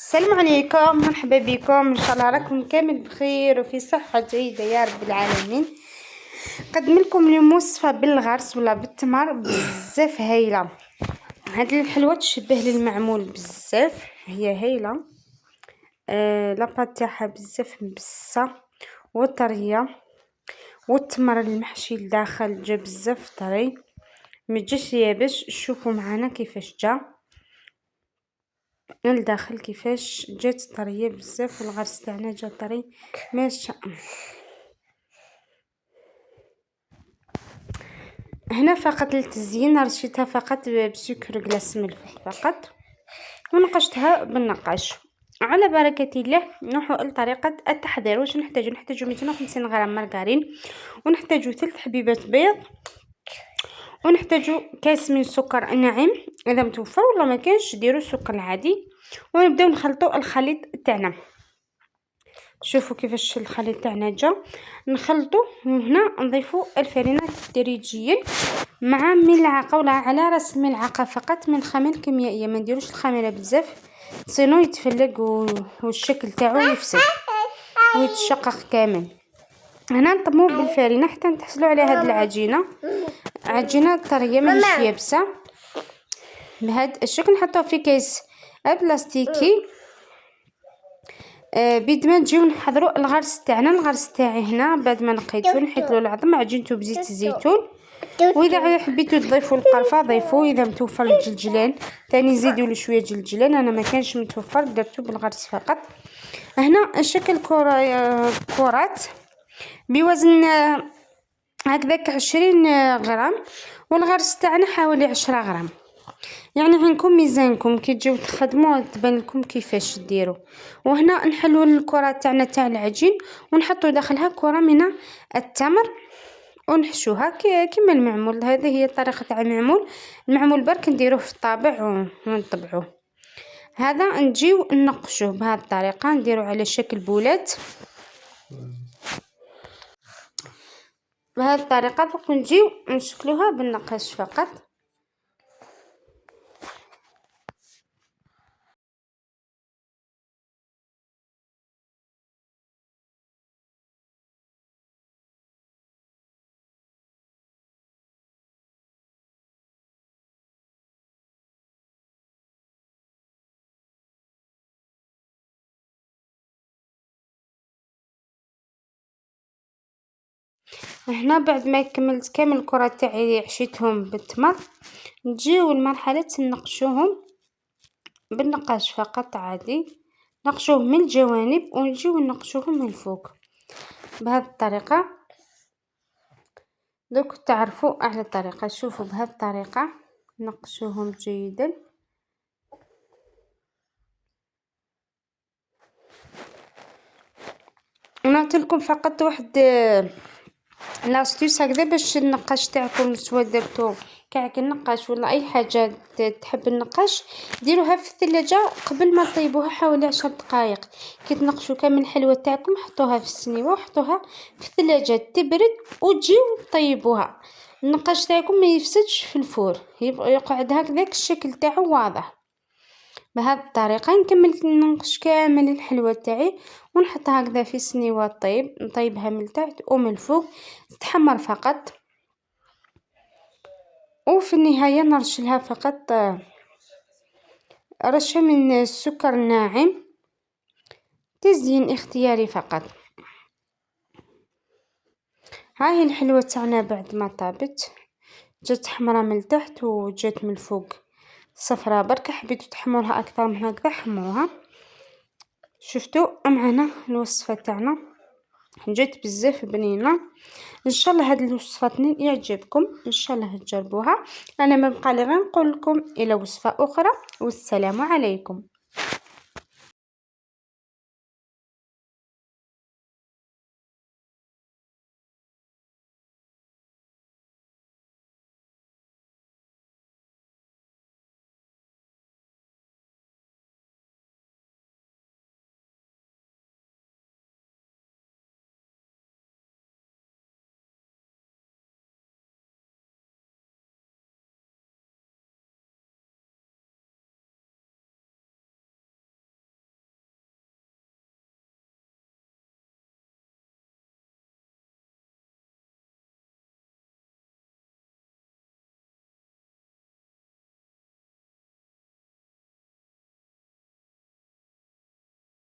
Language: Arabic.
السلام عليكم، مرحبا بكم. ان شاء الله راكم كامل بخير وفي صحه جيده يا رب العالمين. نقدم لكم اليوم وصفه بالغرس ولا بالتمر بزاف هايله. هاد الحلوه تشبه للمعمول بزاف، هي هايله. لاباط تاعها بزاف مبسه وطريه، والتمر المحشي لداخل جا بزاف طري، مجاش يابس. شوفوا معنا كيفاش جا لداخل، كيفاش جات طريه بزاف، والغرس تاعنا جا طري ما شاء الله. هنا فقط للتزيين رشيتها فقط بسكر كلاص ملح فقط، ونقشتها بالنقاش. على بركه الله نروحوا لطريقه التحضير. واش نحتاجو 250 غرام مارغرين، ونحتاجو 3 حبيبات بيض، ونحتاجو كاس من سكر ناعم اذا متوفر، ولا ما كانش ديروا السكر العادي. ونبداو نخلطوا الخليط تاعنا. شوفوا كيفاش الخليط تاعنا جا، نخلطوا. وهنا نضيفوا الفرينه تدريجيا مع ملعقه ولا على راس ملعقه فقط من خميره كيميائيه. ما نديروش الخميره بزاف سينو يتفلق والشكل تاعو يفسد ويتشقق كامل. هنا نطمو بالفرينه حتى نحصلوا على هاد العجينه، عجينه طريه ماهيش يابسه بهذا الشكل. نحطوه في كيس بلاستيكي. بيد ما نجيو نحضروا الغرس تاعنا. الغرس تاعي هنا بعد ما نقيته نحيت له العظم، عجنته بزيت الزيتون. واذا حبيتوا تضيفوا القرفه ضيفوا، اذا متوفر الجلجلان ثاني زيدوا له شويه جلجلان. انا ما كانش متوفر درته بالغرس فقط. هنا شكل كرات بوزن هكذاك 20 غرام، والغرس تاعنا حوالي 10 غرام. يعني عندكم ميزانكم كي تجيو تخدموا تبان لكم كيفاش ديروا. وهنا نحلوا الكرات تاعنا تاع العجين ونحطوا داخلها كره من التمر ونحشوها كيما المعمول. هذه هي الطريقه تاع المعمول برك نديروه في الطابع ونطبعوه. هذا نجيو ننقشوه بهذه الطريقه، نديروا على شكل بولات بهذه الطريقه. دوك نجيو نشكلوها بالنقاش فقط. هنا بعد ما كملت كامل الكرات تاعي حشيتهم بالتمر، نجيو لمرحله نقشوهم بالنقاش فقط عادي. نقشوه من الجوانب ونجيو نقشوهم من الفوق بهذه الطريقه. دوك تعرفوا على الطريقه. شوفوا بهذه الطريقه نقشوهم جيدا. ونعطي لكم فقط واحد لاستيس هكذا باش النقاش تاعكم سواء درتو كعك النقاش ولا اي حاجه تحب النقاش، ديروها في الثلاجه قبل ما تطيبوها حوالي 10 دقائق. كي تنقشوا كامل الحلوه تاعكم حطوها في السنيوه وحطوها في الثلاجه تبرد وتجيو طيبوها. النقاش تاعكم ما يفسدش في الفور، يقعد هكذاك الشكل تاعو واضح. بهذه الطريقه نكمل ننقش كامل الحلوه تاعي ونحطها هكذا في سنيوه نطيبها من تحت ومن الفوق تتحمر فقط. وفي النهايه نرش لها فقط رشه من السكر الناعم، تزيين اختياري فقط. هاي الحلوه تاعنا بعد ما طابت جات حمراء من تحت وجات من الفوق صفراء. برك حبيتوا تحمروها اكثر من هكذا حمروها. شفتوا معنا الوصفه تاعنا جات بزاف بنينه. ان شاء الله هاد الوصفات يعجبكم، ان شاء الله تجربوها. انا ما بقى لي غير نقول لكم الى وصفه اخرى، والسلام عليكم.